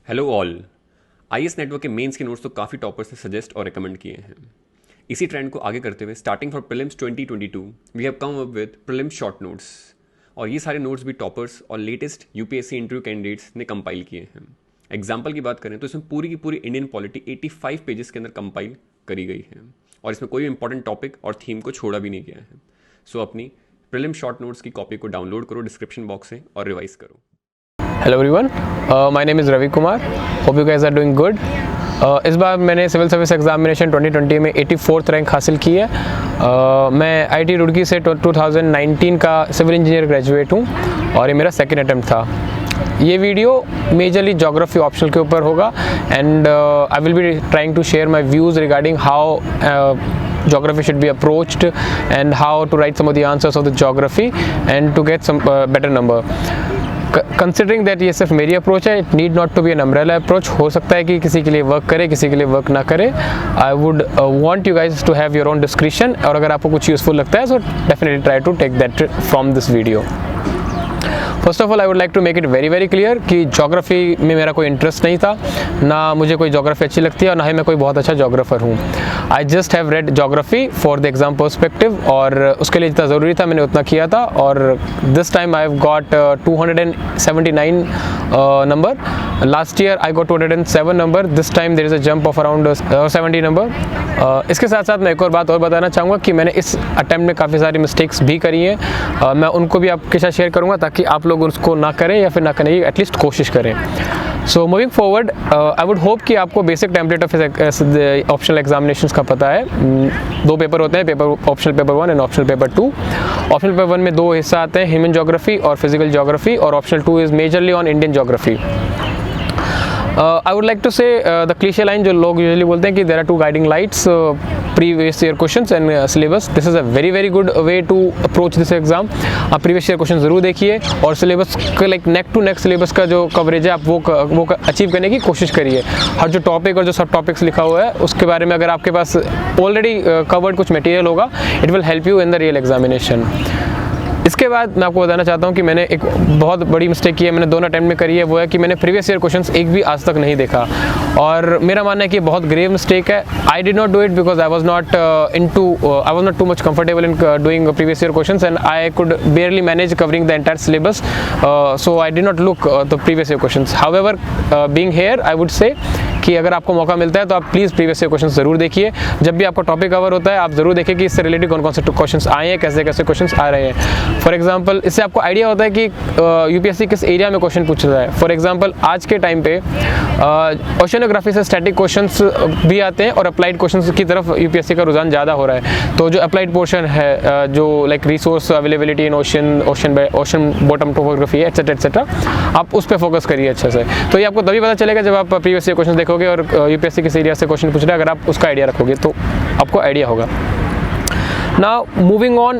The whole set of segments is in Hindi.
Hello all. आईएएस नेटवर्क के मेंस के नोट्स तो काफ़ी टॉपर्स ने सजेस्ट और रिकमेंड किए हैं। इसी ट्रेंड को आगे करते हुए starting for prelims 2022 we have come up with prelims short notes, और ये सारे नोट्स भी टॉपर्स और लेटेस्ट यूपीएससी इंटरव्यू कैंडिडेट्स ने कंपाइल किए हैं। एग्जाम्पल की बात करें तो इसमें पूरी की पूरी इंडियन पॉलिटी 85 पेजेस के अंदर कंपाइल करी गई है, और इसमें कोई इंपॉर्टेंट टॉपिक और थीम को छोड़ा भी नहीं गया है। सो अपनी प्रीलिम शॉर्ट नोट्स की कॉपी को डाउनलोड करो डिस्क्रिप्शन बॉक्स से और रिवाइज करो। Hello everyone, my name is Ravi Kumar. Hope you guys are doing good. इस बार मैंने सिविल सर्विस एग्जामिनेशन 2020 में 84th रैंक हासिल की है। मैं आईआईटी रुड़की से 2019 का सिविल इंजीनियर ग्रेजुएट हूँ और ये मेरा सेकंड अटेम्प्ट था। ये वीडियो मेजरली ज्योग्राफी ऑप्शनल के ऊपर होगा and I will be trying to share my views regarding how geography should be approached and how to write some of the answers of the geography and to get some better number. Considering that ये सिर्फ मेरी अप्रोच है, it need not to be an umbrella approach. हो सकता है कि किसी के लिए वर्क करे, किसी के लिए वर्क ना करे। I would want you guys to have your own description, और अगर आपको कुछ यूजफुल लगता है so definitely try to take that from this video. First of all I would like to make it very very clear कि ज्योग्राफी में मेरा कोई इंटरेस्ट नहीं था, ना मुझे कोई ज्योग्राफी अच्छी लगती है और ना ही मैं कोई बहुत अच्छा ज्योग्राफर हूँ। I just have read geography for the exam perspective, और उसके लिए जितना ज़रूरी था मैंने उतना किया था। और this time I have got 279 number. Last year I got 207 number. This time there is a jump of around 70 number. इसके साथ साथ मैं एक और बात और बताना चाहूँगा कि मैंने इस अटैम्प्ट में काफ़ी सारी मिस्टेक्स भी करी हैं। मैं उनको भी आपके साथ शेयर करूँगा ताकि आप लोग उसको ना करें या फिर ना करने की एटलीस्ट कोशिश करें। So moving forward, I would hope कि आपको basic template of optional examinations का पता है। दो पेपर होते हैं, optional paper 1 and optional paper 2। Optional paper 1 में दो हिस्सा आते हैं, ह्यूमन ज्योग्राफी और फिजिकल ज्योग्राफी, और optional 2 is majorly on Indian geography. I would like to say the cliche line जो लोग यूजुअली बोलते हैं कि there are two guiding lights, previous year questions and syllabus. This is a very very good way to approach this exam. आप previous year questions ज़रूर देखिए और syllabus का like neck to neck syllabus का जो coverage है आप वो achieve करने की कोशिश करिए। हर जो topic और जो सब topics लिखा हुआ है उसके बारे में अगर आपके पास already covered कुछ material होगा, it will help you in the real examination. इसके बाद मैं आपको बताना चाहता हूँ कि मैंने एक बहुत बड़ी मिस्टेक की है, मैंने दोनों अटेम्प्ट में करी है। वो है कि मैंने प्रीवियस ईयर क्वेश्चंस एक भी आज तक नहीं देखा, और मेरा मानना है कि बहुत ग्रेव मिस्टेक है। आई did not do it because I was not too much comfortable in doing previous year questions and I could बेयरली manage covering the entire syllabus, so I did not look the previous year questions. However being here I would say कि अगर आपको मौका मिलता है तो आप प्लीज़ प्रीवियस ईयर क्वेश्चन ज़रूर देखिए। जब भी आपका टॉपिक कवर होता है आप ज़रूर देखिए कि इससे रिलेटेड कौन कौन से क्वेश्चंस आए हैं, कैसे कैसे क्वेश्चंस आ रहे हैं। फॉर एग्जांपल इससे आपको आइडिया होता है कि यूपीएससी किस एरिया में क्वेश्चन पूछ रहा है। फॉर एग्जांपल आज के टाइम पे ओशियनोग्राफी से स्टैटिक क्वेश्चंस भी आते हैं और अप्लाइड क्वेश्चंस की तरफ यूपीएससी का रुझान ज़्यादा हो रहा है। तो जो अप्लाइड पोर्शन है, जो like resource availability in ocean bottom topography etcetera etcetera, आप उस पर फोकस करिए अच्छे से। तो ये आपको तभी पता चलेगा जब आप प्रीवियस ईयर क्वेश्चन देखोगे और यूपीएससी किस एरिया से क्वेश्चन पूछ रहा है। अगर आप उसका आइडिया रखोगे तो आपको आइडिया होगा। Now moving on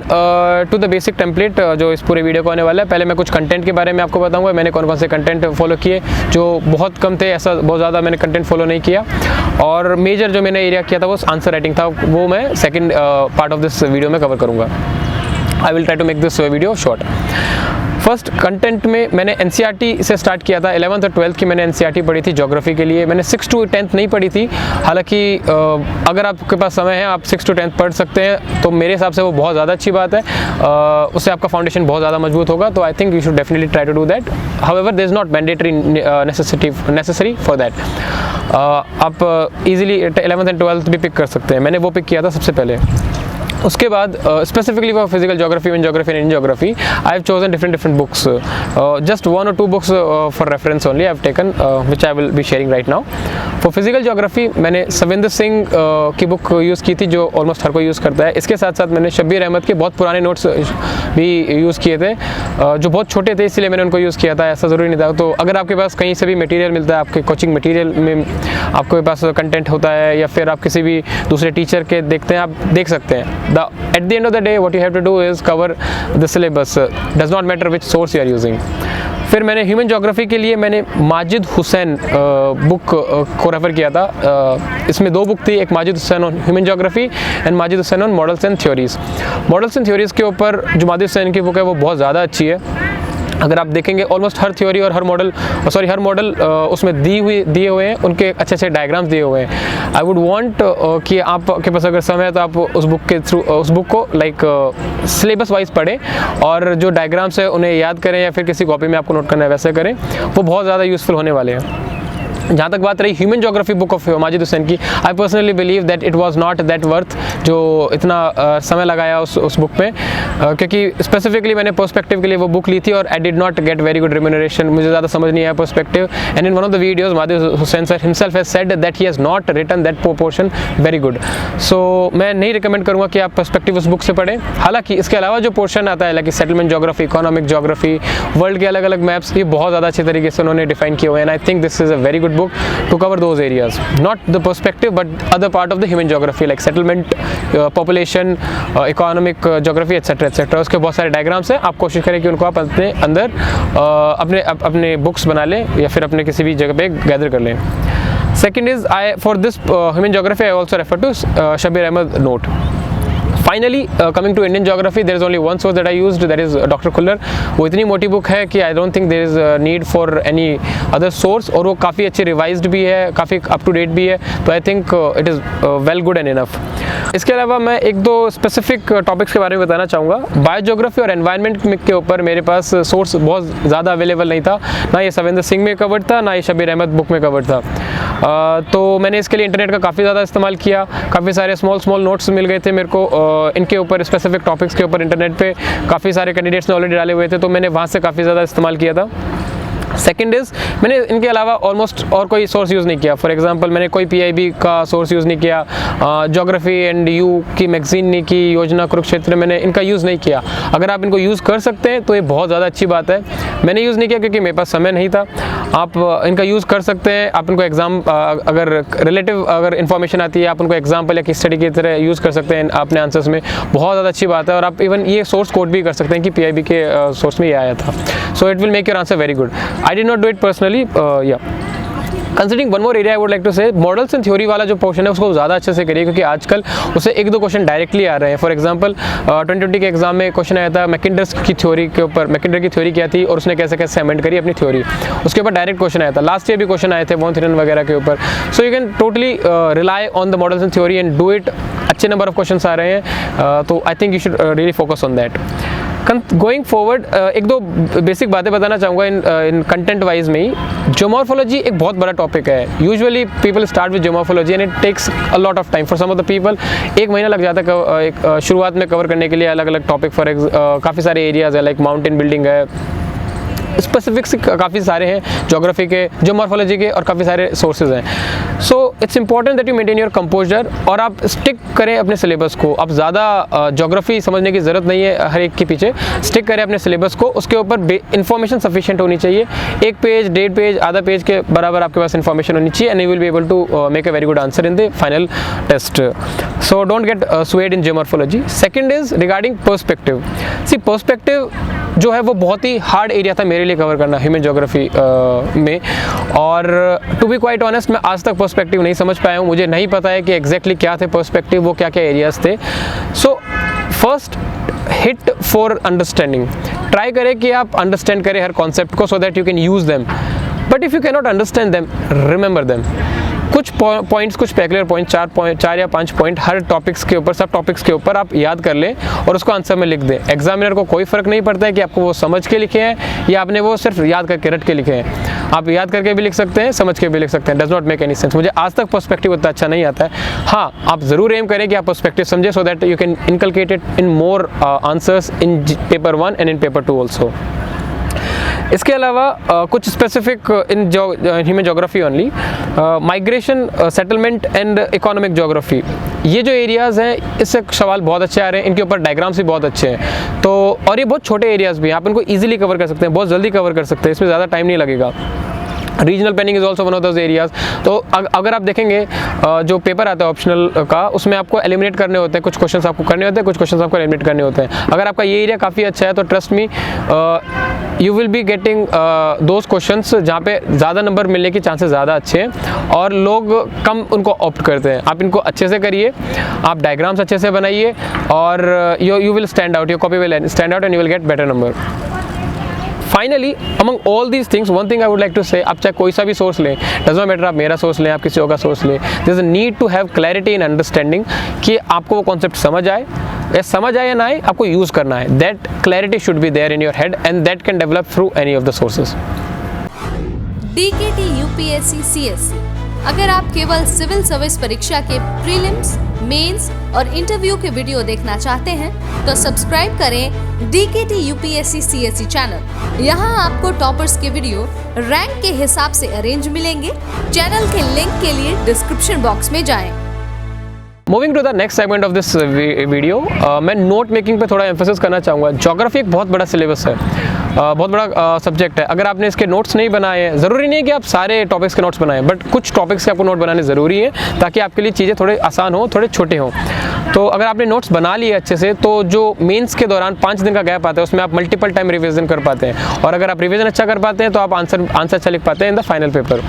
to the basic template जो इस पूरे वीडियो को आने वाला है। पहले मैं कुछ कंटेंट के बारे में आपको बताऊंगा, मैंने कौन कौन से कंटेंट फॉलो किए, जो बहुत कम थे, ऐसा बहुत ज़्यादा मैंने कंटेंट फॉलो नहीं किया। और मेजर जो मैंने एरिया किया था वो आंसर राइटिंग था, वो मैं second part of this video में कवर करूँगा। I will try to make this video short. First content में मैंने एनसीईआरटी से स्टार्ट किया था। 11th और 12th की मैंने एनसीईआरटी पढ़ी थी ज्योग्राफी के लिए। मैंने 6 to 10th नहीं पढ़ी थी, हालांकि अगर आपके पास समय है आप 6 to 10th पढ़ सकते हैं, तो मेरे हिसाब से वो बहुत ज़्यादा अच्छी बात है। उससे आपका फाउंडेशन बहुत ज़्यादा मजबूत होगा, तो I think you should definitely try to do that. However there is not mandatory necessary for that. आप इजीली 11th एंड 12th भी पिक कर सकते हैं। मैंने वो पिक किया था सबसे पहले। उसके बाद specifically for physical geography, human geography and Indian geography I have chosen different books. Just 1 or 2 books for reference only I have taken, which I will be sharing right now. For physical geography मैंने सविंदर सिंह की बुक यूज़ की थी, जो ऑलमोस्ट हर कोई यूज़ करता है। इसके साथ साथ मैंने शब्बीर अहमद के बहुत पुराने नोट्स भी यूज़ किए थे, जो बहुत छोटे थे इसलिए मैंने उनको यूज़ किया था, ऐसा ज़रूरी नहीं था। तो अगर आपके पास कहीं से भी मटेरियल मिलता है, आपके कोचिंग मटेरियल में आपके पास कंटेंट होता है, या फिर आप किसी भी दूसरे टीचर के देखते हैं, आप देख सकते हैं। At the end of the day what you have to do is cover the syllabus, does not matter which source you are using. फिर मैंने ह्यूमन ज्योग्राफी के लिए मैंने माजिद हुसैन बुक को रेफ़र किया था। इसमें 2 बुक थी, एक Majid Hussain on human geography and Majid Hussain on models and theories. Models and theories के ऊपर जो माजिद हुसैन की बुक है वो बहुत ज़्यादा अच्छी है। अगर आप देखेंगे ऑलमोस्ट हर थ्योरी और हर मॉडल उसमें दिए हुए हैं, उनके अच्छे अच्छे डायग्राम्स दिए हुए हैं। आई वुड वांट कि आपके पास अगर समय है तो आप उस बुक को लाइक सिलेबस वाइज पढ़ें और जो डायग्राम्स है उन्हें याद करें या फिर किसी कॉपी में आपको नोट करना है वैसे करें, वो बहुत ज़्यादा यूज़फुल होने वाले हैं। जहाँ तक बात रही human geography book of Majid Hussain की, I personally believe that it was not that worth जो इतना समय लगाया उस बुक में, क्योंकि स्पेसिफिकली मैंने पर्सपेक्टिव के लिए वो बुक ली थी और I did not get very good remuneration, मुझे ज़्यादा समझ नहीं आया perspective. And in one of the videos Majid Hussain sir himself has said that he has not written that portion very good. So मैं नहीं रिकमेंड करूँगा कि आप पर्सपेक्टिव उस बुक से पढ़ें। हालांकि इसके अलावा जो पोर्शन आता है like settlement geography, economic geography, world के अलग अलग मैप्स, ये बहुत ज़्यादा अच्छे तरीके से उन्होंने डिफाइन किए हुए हैं। And I think this is a very good book to cover those areas, not the perspective but other part of the human geography like settlement, population, economic geography etc. उसके बहुत सारे डायग्राम्स हैं, आप कोशिश करें कि उनको आप अपने अंदर अपने बुक्स बना लें या फिर अपने किसी भी जगह पे गैदर कर लें। Second is for this human geography I also refer to Shabir Ahmed note. Finally, coming to Indian geography, there is only one source that I used, that is Dr. Khuller. वो इतनी मोटी बुक है कि I don't think there is a need for any other source, और वो काफ़ी अच्छी रिवाइज्ड भी है, काफ़ी अप टू डेट भी है, तो I think it is well good and enough. इसके अलावा मैं एक दो स्पेसिफिक टॉपिक्स के बारे में बताना चाहूँगा। बायोजियोग्राफी और एनवायरनमेंट के ऊपर मेरे पास सोर्स बहुत ज़्यादा अवेलेबल नहीं था, ना ये सविंदर सिंह में कवर्ड था, ना ये शबीर अहमद बुक में कवर्ड था। तो मैंने इसके लिए इंटरनेट का काफ़ी ज़्यादा इस्तेमाल किया, काफ़ी सारे स्मॉल नोट्स मिल गए थे मेरे को इनके ऊपर, स्पेसिफिक टॉपिक्स के ऊपर इंटरनेट पे काफ़ी सारे कैंडिडेट्स ने ऑलरेडी डाले हुए थे, तो मैंने वहाँ से काफ़ी ज़्यादा इस्तेमाल किया था। सेकेंड इज़ मैंने इनके अलावा ऑलमोस्ट और कोई सोर्स यूज़ नहीं किया। फॉर एग्जांपल मैंने कोई PIB का सोर्स यूज़ नहीं किया, ज्योग्राफी एंड यू की मैगजीन नहीं की, योजना कुरुक्षेत्र, मैंने इनका यूज़ नहीं किया। अगर आप इनको यूज़ कर सकते हैं तो ये बहुत ज़्यादा अच्छी बात है। मैंने यूज़ नहीं किया क्योंकि मेरे पास समय नहीं था। आप इनका यूज़ कर सकते हैं, आप इनको एग्ज़ाम अगर रिलेटिव अगर इन्फॉर्मेशन आती है आप उनको एग्जाम्पल या केस स्टडी की तरह यूज़ कर सकते हैं अपने आंसर्स में, बहुत ज़्यादा अच्छी बात है। और आप इवन ये सोर्स कोड भी कर सकते हैं कि PIB के सोर्स में ये आया था। So it will make your answer very good. I did not do it personally, yeah. Considering one more area I would like to say, models and theory वाला जो पोर्शन है उसको ज़्यादा अच्छे से करिए, क्योंकि आजकल उससे एक दो क्वेश्चन डायरेक्टली आ रहे हैं। फॉर एग्जांपल 2020 के एग्जाम में क्वेश्चन आया था मैकिंडर की थ्योरी के ऊपर, मैकिंडर की थ्योरी क्या थी और उसने कैसे कैसे अमेंड करी अपनी थ्योरी, उसके ऊपर डायरेक्ट क्वेश्चन आया था। लास्ट ईयर भी क्वेश्चन आए थे वॉन थिरन वगैरह के ऊपर। So you can totally rely on the models and theory and do it. अच्छे नंबर ऑफ क्वेश्चन आ रहे हैं, तो I think you should really focus on that. Going forward एक दो बेसिक बातें बताना चाहूँगा इन कंटेंट वाइज में ही। ज्योमॉर्फोलॉजी एक बहुत बड़ा टॉपिक है। Usually people start with geomorphology and it takes a lot of time for some of the people. एक महीना लग जाता है एक शुरुआत में कवर करने के लिए अलग अलग टॉपिक। फॉर काफ़ी सारे एरियाज़ है लाइक माउंटेन बिल्डिंग है, स्पेसिफिक्स काफ़ी सारे हैं ज्योग्राफी के, ज्योमॉर्फोलॉजी के, और काफ़ी सारे सोर्सेज हैं। So it's important that you maintain your composer और आप स्टिक करें अपने सिलेबस को। आप ज़्यादा ज्योग्राफी समझने की ज़रूरत नहीं है हर एक के पीछे, स्टिक करें अपने सिलेबस को। उसके ऊपर इन्फॉर्मेशन सफिशिएंट होनी चाहिए, 1 पेज, 1.5 पेज, आधा पेज के बराबर आपके पास इन्फॉर्मेशन होनी चाहिए, and you will be able to make a very good answer in the final test. So don't get swayed in geomorphology. Second is regarding perspective. See perspective जो है वो बहुत ही हार्ड एरिया था मेरे लिए कवर करना ह्यूमन ज्योग्राफी में, और टू बी क्वाइट ऑनेस्ट मैं आज तक पर्सपेक्टिव नहीं समझ पाया हूँ। मुझे नहीं पता है कि एग्जैक्टली क्या थे पर्सपेक्टिव, वो क्या क्या एरियाज थे। So first hit for understanding, try करें कि आप अंडरस्टैंड करें हर कॉन्सेप्ट को so that you can use them, but if you can not understand them remember them. कुछ पॉइंट्स, कुछ पेक्युलर पॉइंट, 4 या 5 पॉइंट हर टॉपिक्स के ऊपर, सब टॉपिक्स के ऊपर आप याद कर लें और उसको आंसर में लिख दें। एग्जामिनर को कोई फ़र्क नहीं पड़ता है कि आपको वो समझ के लिखे हैं या आपने वो सिर्फ याद करके रट के लिखे हैं। आप याद करके भी लिख सकते हैं, समझ के भी लिख सकते हैं, does not make any sense. मुझे आज तक पर्सपेक्टिव उतना अच्छा नहीं आता है। हाँ, आप ज़रूर एम करें कि आप पर्सपेक्टिव समझें so that you can inculcate it in more answers in paper 1 and in paper 2 also. इसके अलावा कुछ specific in human geography only, migration, settlement and economic geography, ये जो एरियाज़ हैं इससे सवाल बहुत अच्छे आ रहे हैं, इनके ऊपर डायग्राम्स भी बहुत अच्छे हैं। तो और ये बहुत छोटे एरियाज़ भी हैं, आप इनको ईजिली कवर कर सकते हैं, बहुत जल्दी कवर कर सकते हैं, इसमें ज़्यादा टाइम नहीं लगेगा। Regional planning is also one of those areas. तो अगर आप देखेंगे जो पेपर आता है ऑप्शनल का, उसमें आपको एलिमिनेट करने होते हैं, कुछ क्वेश्चंस आपको करने होते हैं, कुछ क्वेश्चंस आपको एलिमिनेट करने होते हैं। अगर आपका ये एरिया काफ़ी अच्छा है तो trust me you will be getting those questions जहाँ पे ज़्यादा नंबर मिलने के चांसेस ज़्यादा अच्छे हैं और लोग कम उनको ऑप्ट करते हैं। आप इनको अच्छे से करिए, आप डायग्राम्स अच्छे से बनाइए और you will stand out, your copy will stand out and you will get better number. Finally among all these things one thing I would like to say, आप चाहे कोई सा भी सोर्स लें, डज नॉट मैटर आप मेरा सोर्स लें, आप किसी और का सोर्स लें, there is a need to have clarity in understanding कि आपको वो कॉन्सेप्ट समझ आए या ना आए, आपको यूज़ करना है. That clarity should be there in your head and that can develop through any of the sources. DKT UPSC CSC, अगर आप केवल सिविल सर्विस परीक्षा के प्रीलिम्स, मेंस और इंटरव्यू के वीडियो देखना चाहते हैं तो सब्सक्राइब करें DKT UPSC CSC चैनल. यहाँ आपको टॉपर्स के वीडियो रैंक के हिसाब से अरेंज मिलेंगे. चैनल के लिंक के लिए डिस्क्रिप्शन बॉक्स में जाएं. Moving to the next segment of this video, मैं नोट मेकिंग पे थोड़ा एम्फेसिस करना चाहूँगा. ज्योग्राफी एक बहुत बड़ा सिलेबस है, बहुत बड़ा सब्जेक्ट है. अगर आपने इसके नोट्स नहीं बनाए हैं, ज़रूरी नहीं है कि आप सारे टॉपिक्स के नोट्स बनाएं, बट कुछ टॉपिक्स के आपको नोट बनाने ज़रूरी है ताकि आपके लिए चीज़ें थोड़े आसान हो, थोड़े छोटे हों. तो अगर आपने नोट्स बना लिए अच्छे से, तो जो मेंस के दौरान 5 दिन का गैप आता है उसमें आप मल्टीपल टाइम रिविजन कर पाते हैं, और अगर आप रिविजन अच्छा कर पाते हैं तो आप आंसर अच्छा लिख पाते हैं इन द फाइनल पेपर.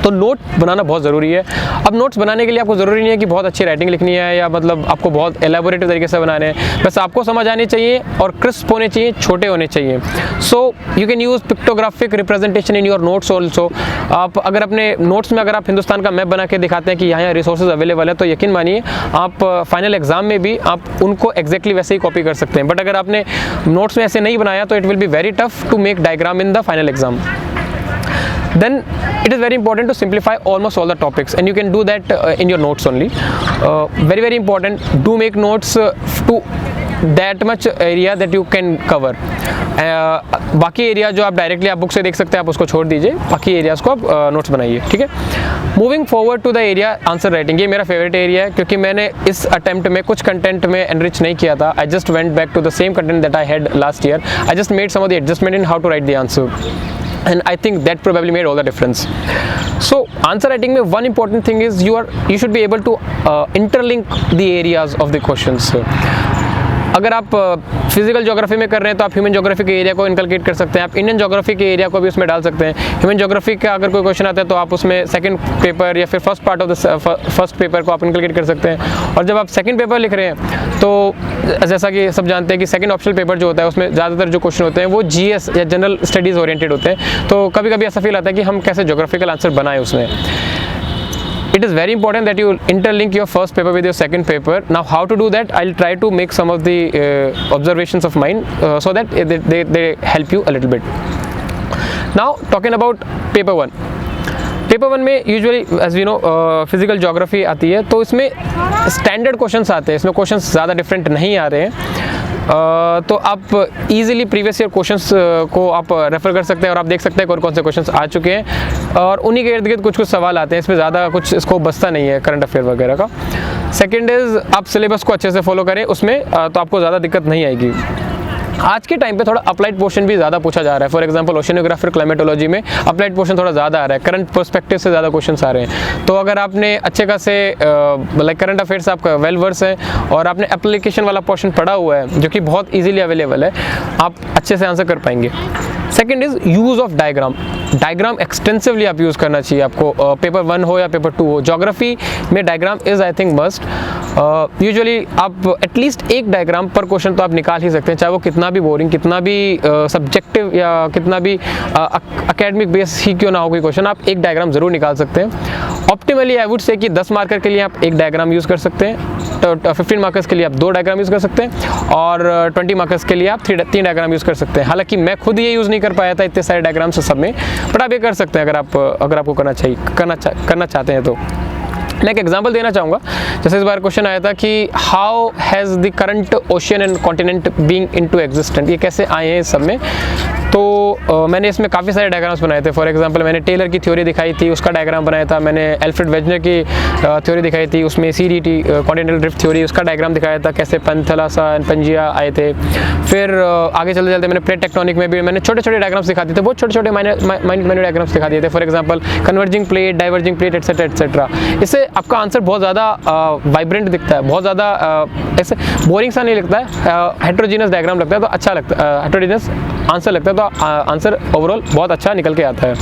तो नोट बनाना बहुत ज़रूरी है. अब नोट्स बनाने के लिए आपको ज़रूरी नहीं है कि बहुत अच्छी राइटिंग लिखनी है या मतलब आपको बहुत एलेबोरेटिव तरीके से बनाने हैं, बस आपको समझ आनी चाहिए और क्रिस्प होने चाहिए, छोटे होने चाहिए. So you can use pictographic representation in your notes also. आप अगर अपने नोट्स में अगर आप हिंदुस्तान का मैप बना के दिखाते हैं कि यहाँ रिसोर्सेज अवेलेबल है, तो यकीन मानिए आप फाइनल एग्जाम में भी आप उनको एग्जैक्टली वैसे ही कॉपी कर सकते हैं. बट अगर आपने नोट्स में ऐसे नहीं बनाया तो it will be very tough to make diagram in the final exam. Then it is very important to simplify almost all the topics, and you can do that in your notes only. Very important, do make notes to that much area that you can cover. बाकी एरिया जो आप डायरेक्टली आप बुक से देख सकते हैं आप उसको छोड़ दीजिए, बाकी एरियाज़ को आप नोट्स बनाइए. ठीक है. Moving forward to the area answer writing, ये मेरा फेवरेट एरिया है क्योंकि मैंने इस अटेम्प्ट में कुछ कंटेंट में एनरिच नहीं किया था. I just went back to the same content that I had last year. I just made some of the adjustment in how to write the answer. And I think that probably made all the difference. So answer writing में one important thing is you should be able to interlink the areas of the questions. अगर आप फिजिकल ज्योग्राफी में कर रहे हैं तो आप ह्यूमन ज्योग्राफी के एरिया को इनकलकेट कर सकते हैं, आप इंडियन ज्योग्राफी के एरिया को भी उसमें डाल सकते हैं. ह्यूमन ज्योग्राफी का अगर कोई क्वेश्चन आता है तो आप उसमें सेकंड पेपर या फिर first part of the first paper को आप इनकलकेट कर सकते हैं. और जब आप सेकंड पेपर लिख रहे हैं तो जैसा कि सब जानते हैं कि सेकंड ऑप्शनल पेपर जो होता है उसमें ज़्यादातर जो क्वेश्चन होते हैं वो GS या जनरल स्टडीज़ ओरिएंटेड होते हैं. तो कभी कभी ऐसा फील आता है कि हम कैसे ज्योग्राफिकल आंसर बनाएं उसमें. It is very important that you interlink your first paper with your second paper. Now how to do that? I'll try to make some of the observations of mine so that they help you a little bit. Now talking about paper 1. Paper 1 में usually as we know physical geography आती है, तो इसमें स्टैंडर्ड क्वेश्चंस आते हैं, इसमें क्वेश्चंस ज़्यादा डिफरेंट नहीं आ रहे हैं. तो आप इजीली प्रीवियस ईयर क्वेश्चंस को आप रेफर कर सकते हैं और आप देख सकते हैं कौन से क्वेश्चंस आ चुके हैं, और उन्हीं के इर्द गिर्द कुछ सवाल आते हैं. इसमें ज़्यादा कुछ स्कोप बचता नहीं है करंट अफेयर वगैरह का. सेकेंड इज़ आप सिलेबस को अच्छे से फॉलो करें उसमें, तो आपको ज़्यादा दिक्कत नहीं आएगी. आज के टाइम पे थोड़ा अप्लाइड पोर्शन भी ज़्यादा पूछा जा रहा है. फॉर एग्जांपल ओशियोनोग्राफी, क्लाइमेटोलॉजी में अप्लाइड पोर्शन थोड़ा ज़्यादा आ रहा है, करंट पर्सपेक्टिव से ज़्यादा क्वेश्चंस आ रहे हैं. तो अगर आपने अच्छे खासे लाइक करंट अफेयर्स आपका वेल वर्स है और आपने एप्लीकेशन वाला पोर्शन पढ़ा हुआ है जो कि बहुत ईजिली अवेलेबल है, आप अच्छे से आंसर कर पाएंगे. Second is use of diagram. Diagram extensively आप यूज़ करना चाहिए आपको, पेपर 1 हो या पेपर 2 हो. ज्योग्राफी में diagram is I think must. Usually आप एटलीस्ट एक डायग्राम पर क्वेश्चन तो आप निकाल ही सकते हैं, चाहे वो कितना भी बोरिंग, कितना भी सब्जेक्टिव या कितना भी अकेडमिक बेस ही क्यों ना हो कोई क्वेश्चन, आप एक डायग्राम ज़रूर निकाल सकते हैं. ऑप्टिमली आई वुड से कि 10 मार्कर के लिए आप एक डायग्राम यूज़ कर सकते हैं, तो 15 मार्कर्स के लिए आप 2 डायग्राम यूज़ कर सकते हैं, और 20 मार्कर्स के लिए आप 3 डायग्राम यूज़ कर सकते हैं. हालांकि मैं खुद ये यूज़ नहीं कर पाया था इतने सारे डायग्राम्स सब में, बट आप ये कर सकते हैं अगर आपको करना चाहते हैं. तो मैं एक एग्जांपल देना चाहूँगा. जैसे इस बार क्वेश्चन आया था कि how has the current ocean and continent being into existent, ये कैसे आए हैं इस सब में. तो मैंने इसमें काफ़ी सारे डायग्राम्स बनाए थे. फॉर एग्जांपल मैंने टेलर की थ्योरी दिखाई थी, उसका डायग्राम बनाया था. मैंने एल्फ्रेड वेजनर की थ्योरी दिखाई थी, उसमें CDT कॉन्टिनेंटल ड्रिफ्ट थ्योरी, उसका डायग्राम दिखाया था, कैसे पेंथलासा एंड पंजिया आए थे. फिर आगे चलते चलते मैंने प्लेट टेक्टोनिक में भी मैंने छोटे छोटे डायग्राम्स दिखाते थे, बहुत छोटे छोटे माइन्यूट डायग्राम्स दिखा दिए थे. For example converging plate, diverging plate etcetera etcetera. इससे आपका आंसर बहुत ज़्यादा वाइब्रेंट दिखता है, बहुत ज़्यादा ऐसे बोरिंग सा नहीं लगता है, हेट्रोजीनियस डायग्राम लगता है तो अच्छा लगता है, हेट्रोजीनियस आंसर लगता है तो आंसर ओवरऑल बहुत अच्छा निकल के आता है.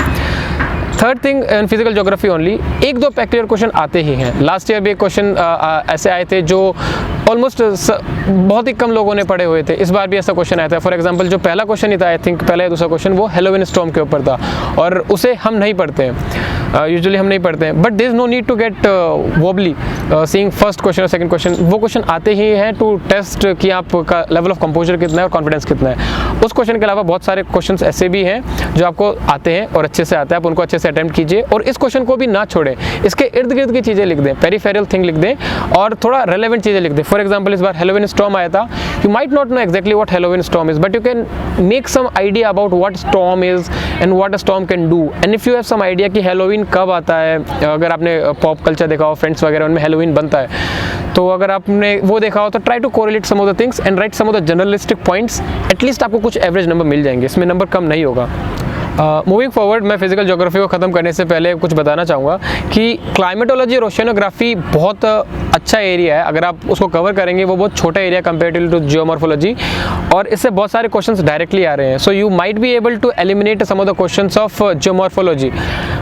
Third thing in physical geography only, 1-2 practical question आते ही हैं. लास्ट ईयर भी एक क्वेश्चन ऐसे आए थे जो ऑलमोस्ट बहुत ही कम लोगों ने पढ़े हुए थे। इस बार भी ऐसा क्वेश्चन आया था। फॉर एग्जांपल जो पहला क्वेश्चन ही था, आई थिंक पहला या दूसरा क्वेश्चन, वो हेलोविन स्टॉर्म के ऊपर था और उसे हम नहीं पढ़ते हैं, यूजुअली हम नहीं पढ़ते हैं। But there is no need to get wobbly seeing first question और सेकंड क्वेश्चन। वो क्वेश्चन आते ही हैं टू टेस्ट कि आपका लेवल ऑफ कंपोजर कितना है और कॉन्फिडेंस कितना है। उस क्वेश्चन के अलावा बहुत सारे क्वेश्चंस ऐसे भी हैं जो आपको आते हैं और अच्छे से आते हैं, आप उनको अच्छे से अटेम्प्ट कीजिए और इस क्वेश्चन को भी ना छोड़ें। इसके इर्द गिर्द की चीज़ें लिख दें, पेरिफेरल थिंग लिख दें और थोड़ा रेलेवेंट चीज़ें लिख दें। फॉर एग्जाम्पल इस बार हेलोविन स्टॉर्म आया था। You might not know exactly what Halloween storm is, but you can make some idea about what storm is and what a storm can do. And if you have some idea कि हेलोविन कब आता है, अगर आपने पॉप कल्चर देखा हो, फ्रेंड्स वगैरह, उनमें हेलोविन बनता है, तो अगर आपने वो देखा हो तो try to correlate some of the things and write some of the generalistic points. At least आपको कुछ एवरेज नंबर मिल जाएंगे, इसमें नंबर कम नहीं होगा। मूविंग फॉरवर्ड, मैं फिजिकल ज्योग्राफी को ख़त्म करने से पहले कुछ बताना चाहूँगा कि क्लाइमेटोलॉजी और ओशियनोग्राफी बहुत अच्छा एरिया है। अगर आप उसको कवर करेंगे, वो बहुत छोटा एरिया कंपेरेटिव टू जियोमॉर्फोलॉजी, और इससे बहुत सारे क्वेश्चंस डायरेक्टली आ रहे हैं। So you might be able to eliminate some of the questions of geomorphology.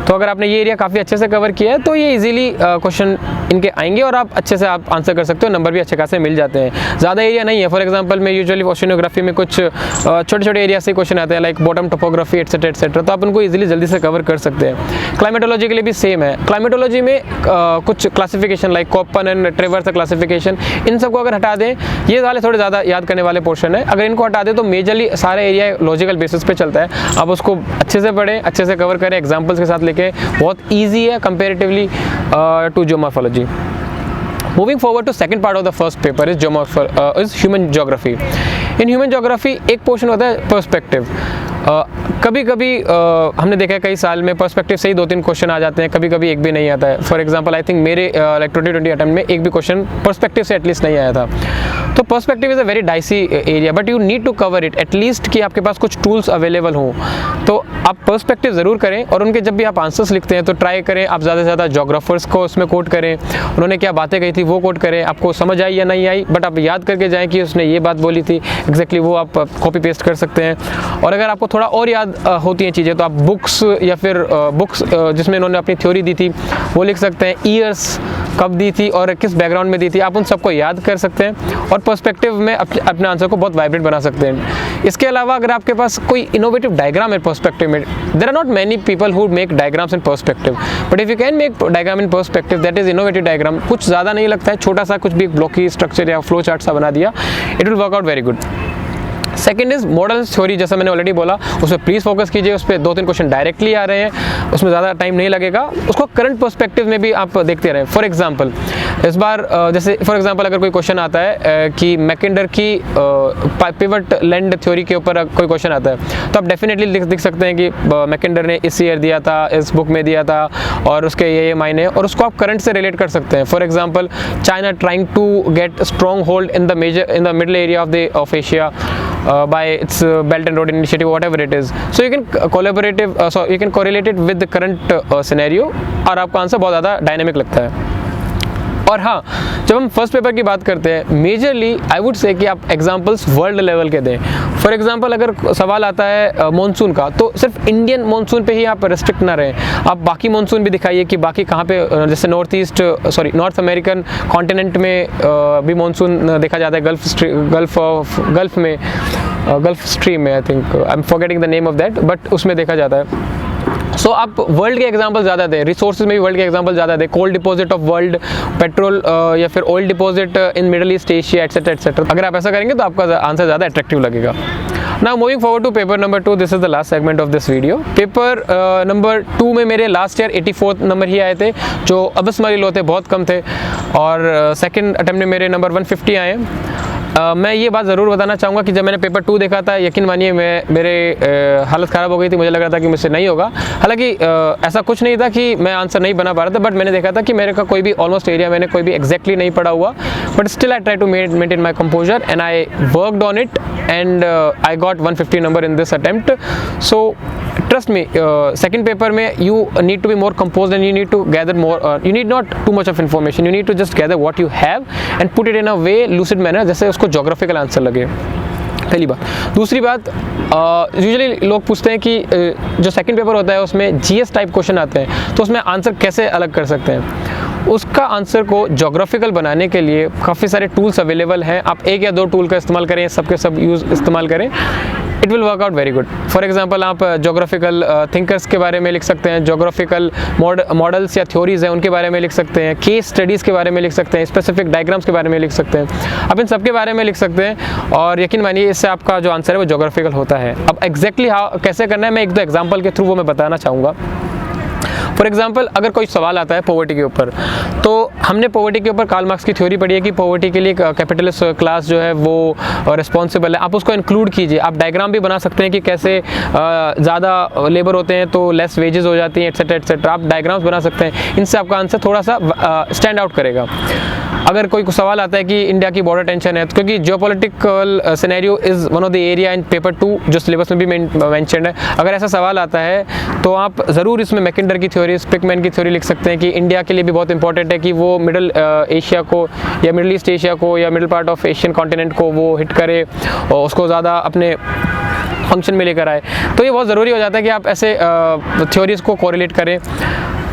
तो अगर आपने ये एरिया काफ़ी अच्छे से कवर किया है तो ये इजीली क्वेश्चन इनके आएंगे और आप अच्छे से आप आंसर कर सकते हो, नंबर भी अच्छे खासे मिल जाते हैं। ज़्यादा एरिया नहीं है। फॉर एग्जांपल मैं यूजुअली ओशियनोग्राफी में कुछ छोटे छोटे एरिया से क्वेश्चन आते हैं, लाइक बॉटम टोपोग्राफी एटसेट्रा, तो आप उनको इजीली जल्दी से कवर कर सकते हैं। क्लाइमेटोलॉजी के लिए भी सेम है। क्लाइमेटोलॉजी में कुछ classification like Koppen and Trewartha classification, इन सबको अगर हटा दें, ये वाले थोड़े ज़्यादा याद करने वाले पोर्शन है, अगर इनको हटा दें तो मेजरली सारा एरिया लॉजिकल बेसिस पे चलता है। आप उसको अच्छे से पढ़ें, अच्छे से कवर करें, एग्जाम्पल्स के साथ लेके, बहुत ईजी है comparatively to geomorphology. Moving forward to second part of the first paper is human geography. In human geography एक पोर्शन होता है पर्सपेक्टिव। कभी कभी हमने देखा है कई साल में पर्सपेक्टिव से ही 2-3 क्वेश्चन आ जाते हैं, कभी कभी एक भी नहीं आता है। फॉर एग्जांपल आई थिंक मेरे लाइक 2020 अटेम्प्ट में एक भी क्वेश्चन पर्सपेक्टिव से एटलीस्ट नहीं आया था। तो perspective is a very dicey area, but you need to cover it, at least कि आपके पास कुछ टूल्स अवेलेबल हों। तो आप पर्सपेक्टिव ज़रूर करें और उनके जब भी आप आंसर्स लिखते हैं तो ट्राई करें आप ज़्यादा से ज़्यादा जोग्राफर्स को उसमें कोट करें, उन्होंने क्या बातें कही थी वो कोट करें। आपको समझ आई या नहीं आई, बट आप याद करके जाएँ कि उसने ये बात बोली थी एग्जैक्टली, वो आप कॉपी पेस्ट कर सकते हैं। और अगर आपको थोड़ा और याद होती हैं चीज़ें तो आप बुक्स या फिर बुक्स जिसमें इन्होंने अपनी थ्योरी दी थी वो लिख सकते हैं, ईयर्स कब दी थी और किस बैकग्राउंड में दी थी, आप उन सबको याद कर सकते हैं और पर्सपेक्टिव में अपने आंसर को बहुत वाइब्रेंट बना सकते हैं। इसके अलावा अगर आपके पास कोई इनोवेटिव डायग्राम है पर्सपेक्टिव में, there are not many people who make diagrams in perspective, but if you can make diagram in perspective that is innovative diagram, कुछ ज़्यादा नहीं लगता है, छोटा सा कुछ भी एक ब्लॉकी स्ट्रक्चर या फ्लो चार्ट सा बना दिया, it will work out very good. Second is modern theory, जैसा मैंने ऑलरेडी बोला, उस पर प्लीज़ फोकस कीजिए, उस पर 2-3 क्वेश्चन डायरेक्टली आ रहे हैं, उसमें ज़्यादा टाइम नहीं लगेगा, उसको करंट पर्सपेक्टिव में भी आप देखते रहें। फॉर एग्जांपल इस बार जैसे फॉर एग्जांपल अगर कोई क्वेश्चन आता है कि मैकेंडर की पिवट लैंड थ्योरी के ऊपर कोई क्वेश्चन आता है तो आप डेफिनेटली लिख सकते हैं कि मैकेंडर ने इस ईयर दिया था, इस बुक में दिया था और उसके ये मायने, और उसको आप करंट से रिलेट कर सकते हैं। For example China trying to get strong hold in the middle area of Asia by its Belt and Road Initiative, whatever it is. So you can correlate it with the current scenario और आपका आंसर बहुत ज़्यादा डायनेमिक लगता है। और हाँ, जब हम फर्स्ट पेपर की बात करते हैं, मेजरली आई वुड से कि आप एग्जांपल्स वर्ल्ड लेवल के दें। फॉर एग्जांपल अगर सवाल आता है मॉनसून का, तो सिर्फ इंडियन मॉनसून पे ही आप रिस्ट्रिक्ट ना रहें, आप बाकी मॉनसून भी दिखाइए कि बाकी कहाँ पे, जैसे नॉर्थ अमेरिकन कॉन्टिनेंट में भी मॉनसून देखा जाता है, गल्फ स्ट्रीम में, I think I am forgetting the name of that, but उसमें देखा जाता है। सो आप वर्ल्ड के एग्जांपल ज़्यादा दें, रिसोर्सेज में भी वर्ल्ड के एग्जांपल ज़्यादा दें, coal deposit of world, petrol या फिर oil deposit in Middle East Asia etcetera. अगर आप ऐसा करेंगे तो आपका आंसर ज़्यादा अट्रैक्टिव लगेगा। Now moving forward to paper number 2, this is the last segment of this video. Paper number 2 में मेरे लास्ट ईयर 84 नंबर ही आए थे, जो अबस्मरी लो थे, बहुत कम थे, और सेकंड अटेम्प्ट में मेरे नंबर 150 आए हैं। मैं ये बात ज़रूर बताना चाहूँगा कि जब मैंने पेपर 2 देखा था, यकीन मानिए मेरे हालत ख़राब हो गई थी, मुझे लग रहा था कि मुझसे नहीं होगा। हालांकि ऐसा कुछ नहीं था कि मैं आंसर नहीं बना पा रहा था, बट मैंने देखा था कि मेरे का कोई भी ऑलमोस्ट एरिया मैंने कोई भी एग्जैक्टली नहीं पढ़ा हुआ, but still I try to maintain my composure and I worked on it and I got 150 number in this attempt. So trust me, second paper में you need to be more composed and you need to gather more, you need not too much of information, you need to just gather what you have and put it in a way lucid manner जैसे उसको geographical आंसर लगे। पहली बात। दूसरी बात, यूजुअली लोग पूछते हैं कि जो सेकंड पेपर होता है उसमें जीएस टाइप क्वेश्चन आते हैं, तो उसमें आंसर कैसे अलग कर सकते हैं। उसका आंसर को जोग्राफिकल बनाने के लिए काफ़ी सारे टूल्स अवेलेबल हैं। आप एक या दो टूल का इस्तेमाल करें, सबके सब इस्तेमाल करें, it will work out very good. For example आप जोग्राफिकल थिंकर्स के बारे में लिख सकते हैं, जोग्राफिकल मॉडल्स या थ्योरीज हैं उनके बारे में लिख सकते हैं, केस स्टडीज़ के बारे में लिख सकते हैं, स्पेसिफिक डायग्राम्स के बारे में लिख सकते हैं। आप इन सब के बारे में लिख सकते हैं और यकीन मानिए इससे आपका जो आंसर है वो जोग्राफिकल होता है। अब एग्जैक्टली कैसे करना है मैं एक दो एग्जाम्पल के थ्रू वो मैं बताना चाहूँगा। फॉर एग्जाम्पल अगर कोई सवाल आता है पॉवर्टी के ऊपर, तो हमने पॉवर्टी के ऊपर कार्ल मार्क्स की थ्योरी पढ़ी है कि पॉवर्टी के लिए कैपिटलिस्ट क्लास जो है वो रिस्पॉन्सिबल है। आप उसको इंक्लूड कीजिए, आप डायग्राम भी बना सकते हैं कि कैसे ज़्यादा लेबर होते हैं तो लेस वेजेस हो जाती हैं, एट्सेट्रा एट्सेट्रा। आप डायग्राम्स बना सकते हैं, इनसे आपका आंसर थोड़ा सा स्टैंड आउट करेगा। अगर कोई सवाल आता है कि इंडिया की बॉर्डर टेंशन है, क्योंकि geopolitical scenario is one of the area in paper 2 जो सिलेबस में भी मेंशन्ड है। अगर ऐसा सवाल आता है तो आप ज़रूर इसमें मैकेंडर की थ्योरी, स्पिकमैन की थ्योरी लिख सकते हैं कि इंडिया के लिए भी बहुत इंपॉर्टेंट है कि वो मिडिल एशिया को या मिडिल ईस्ट एशिया को या middle part of Asian continent को वो हिट करे और उसको ज़्यादा अपने फंक्शन में लेकर आए। तो ये बहुत ज़रूरी हो जाता है कि आप ऐसे थ्योरीज़ को कोरिलेट करें।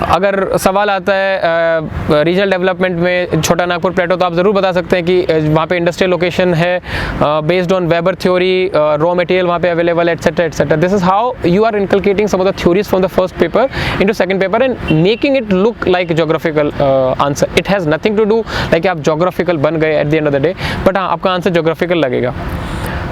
अगर सवाल आता है रीजनल डेवलपमेंट में छोटा नागपुर प्लेटो, तो आप ज़रूर बता सकते हैं कि वहाँ पे इंडस्ट्रियल लोकेशन है based on Weber theory, raw material वहाँ पे अवेलेबल है, etcetera etcetera. This is how you are inculcating some of the theories from the first paper into second paper and making it look like geographical answer. It has nothing to do like आप जोग्राफिकल बन गए at the end of the day, but हाँ आपका आंसर जोग्राफिकल लगेगा।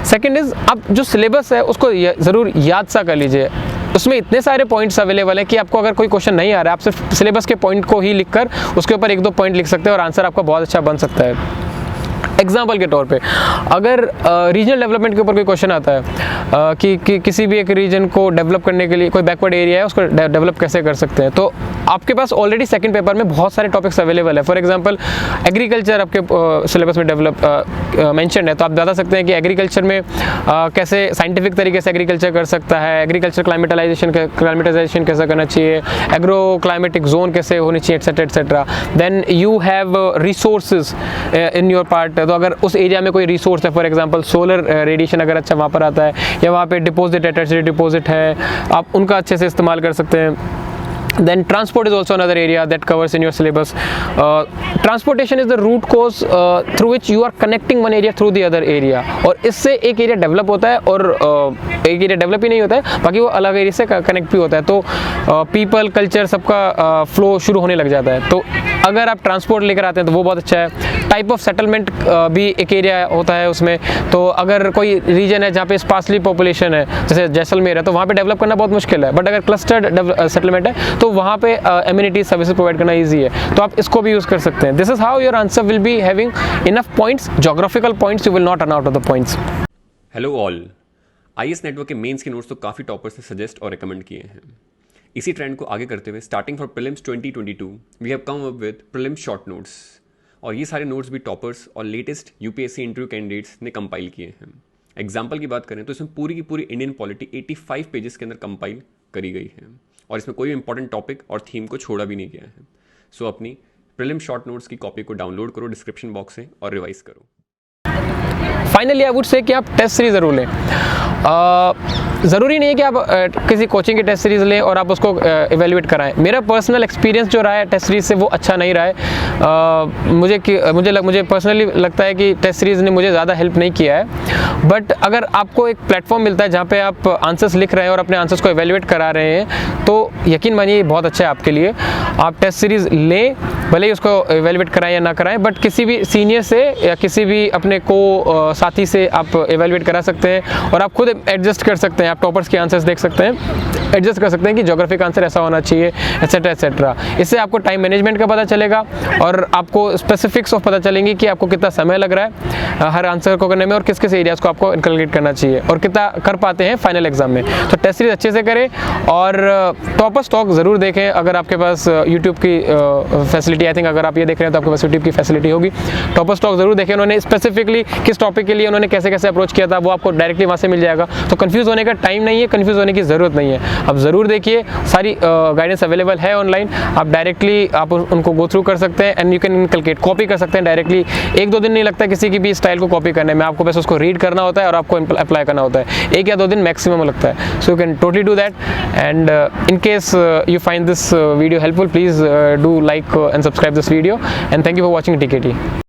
सेकेंड इज़ आप जो सिलेबस है उसको ज़रूर याद सा कर लीजिए। उसमें इतने सारे पॉइंट्स अवेलेबल हैं कि आपको अगर कोई क्वेश्चन नहीं आ रहा है, आप सिर्फ सिलेबस के पॉइंट को ही लिखकर उसके ऊपर एक दो पॉइंट लिख सकते हैं और आंसर आपका बहुत अच्छा बन सकता है। एग्जाम्पल के तौर पे अगर रीजनल डेवलपमेंट के ऊपर कोई क्वेश्चन आता है कि किसी भी एक रीजन को डेवलप करने के लिए कोई बैकवर्ड एरिया है उसको डेवलप कैसे कर सकते हैं, तो आपके पास ऑलरेडी सेकंड पेपर में बहुत सारे टॉपिक्स अवेलेबल है। फॉर एग्जांपल एग्रीकल्चर आपके सिलेबस में मेंशन है, तो आप बता सकते हैं कि एग्रीकल्चर में कैसे साइंटिफिक तरीके से एग्रीकल्चर कर सकता है, एग्रीकल्चर क्लाइमेटाइजेशन कैसे करना चाहिए, एग्रो क्लाइमेटिक जोन कैसे होनी चाहिए, etcetera etcetera. Then you have resources in your part, तो अगर उस एरिया में कोई रिसोर्स है, फॉर एग्जांपल सोलर रेडिएशन अगर अच्छा वहाँ पर आता है या वहाँ पे डिपॉजिट है, टर्शियरी डिपॉजिट है, आप उनका अच्छे से इस्तेमाल कर सकते हैं। Then transport is also another area that covers in your syllabus. Transportation is the root cause through which you are connecting one area through the other area. और इससे एक एरिया डेवलप होता है और एक एरिया डेवलप ही नहीं होता है, बाकी वो अलग एरिया से कनेक्ट भी होता है। तो पीपल कल्चर सबका फ्लो शुरू होने लग जाता है। तो अगर आप ट्रांसपोर्ट लेकर आते हैं तो वो बहुत अच्छा है। टाइप ऑफ सेटलमेंट भी एक एरिया होता है उसमें। तो अगर कोई रीजन है जहाँ पे स्पार्सली पॉपुलेशन है, जैसे जैसलमेर है, तो वहाँ पे डेवलप करना बहुत मुश्किल है। बट अगर क्लस्टर्ड सेटलमेंट है तो वहाँ पे एमिनिटी सर्विसेज प्रोवाइड करना ईजी है, तो आप इसको भी यूज़ कर सकते हैं। This is how your answer will be having enough points, geographical points, you will not run out of the points. Hello all, IAS network के मेंस के नोट्स तो काफ़ी टॉपर्स ने सजेस्ट और रिकमेंड किए हैं। इसी ट्रेंड को आगे करते हुए starting for prelims 2022 we have come up with prelims short notes, और ये सारे नोट्स भी टॉपर्स और लेटेस्ट यूपीएससी इंटरव्यू कैंडिडेट्स ने कंपाइल किए हैं। एग्जाम्पल की बात करें तो इसमें पूरी की पूरी इंडियन पॉलिटी 85 पेजेस के अंदर कंपाइल करी गई है और इसमें कोई इंपॉर्टेंट टॉपिक और थीम को छोड़ा भी नहीं गया है। सो अपनी प्रीलिम शॉर्ट नोट्स की कॉपी को डाउनलोड करो डिस्क्रिप्शन बॉक्स से और रिवाइज करो। फाइनली आई वुड से कि आप टेस्ट सीरीज ज़रूर लें। ज़रूरी नहीं है कि आप किसी कोचिंग की टेस्ट सीरीज़ लें और आप उसको इवेल्युएट कराएं। मेरा पर्सनल एक्सपीरियंस जो रहा है टेस्ट सीरीज़ से वो अच्छा नहीं रहा है। मुझे पर्सनली लगता है कि टेस्ट सीरीज़ ने मुझे ज़्यादा हेल्प नहीं किया है। बट अगर आपको एक प्लेटफॉर्म मिलता है जहाँ पे आप आंसर्स लिख रहे हैं और अपने आंसर्स को इवेल्युएट करा रहे हैं, तो यकीन मानिए बहुत अच्छा है आपके लिए। आप टेस्ट सीरीज़ लें, भले ही उसको इवेल्युएट कराएं या ना कराएं, बट किसी भी सीनियर से या किसी भी अपने को साथी से आप इवेल्युएट करा सकते हैं और आप खुद एडजस्ट कर सकते हैं। आप टॉपर्स के आंसर्स देख सकते हैं, एडजस्ट कर सकते हैं कि ज्योग्राफी का आंसर ऐसा होना चाहिए, एट्सेट्रा एट्सेट्रा। इससे आपको टाइम मैनेजमेंट का पता चलेगा और आपको स्पेसिफिक्स ऑफ पता चलेंगी कि आपको कितना समय लग रहा है हर आंसर को करने में और किस किस एरियाज़ को आपको इनकलकेट करना चाहिए और कितना कर पाते हैं फाइनल एग्जाम में। तो टेस्ट सीरीज अच्छे से करें और टॉपर स्टॉक ज़रूर देखें। अगर आपके पास यूट्यूब की फैसिलिटी, आई थिंक अगर आप ये देख रहे हैं तो आपके पास यूट्यूब की फैसिलिटी होगी। टॉपर स्टॉक ज़रूर देखें, उन्होंने स्पेसिफिकली किस टॉपिक के लिए उन्होंने कैसे कैसे अप्रोच किया था वो आपको डायरेक्टली वहाँ से मिल जाएगा। तो कंफ्यूज होने का टाइम नहीं है, कंफ्यूज होने की ज़रूरत नहीं है। आप ज़रूर देखिए, सारी गाइडेंस अवेलेबल है ऑनलाइन। आप डायरेक्टली आप उनको गो थ्रू कर सकते हैं and you can inculcate, copy कर सकते हैं डायरेक्टली। एक दो दिन नहीं लगता किसी की भी स्टाइल को कॉपी करने में, आपको बस उसको रीड करना होता है और आपको अप्लाई करना होता है। एक या दो दिन मैक्सिमम लगता है। So you can totally do that and in case you find this video helpful, please do like and subscribe subscribe this video, and thank you for watching DKT.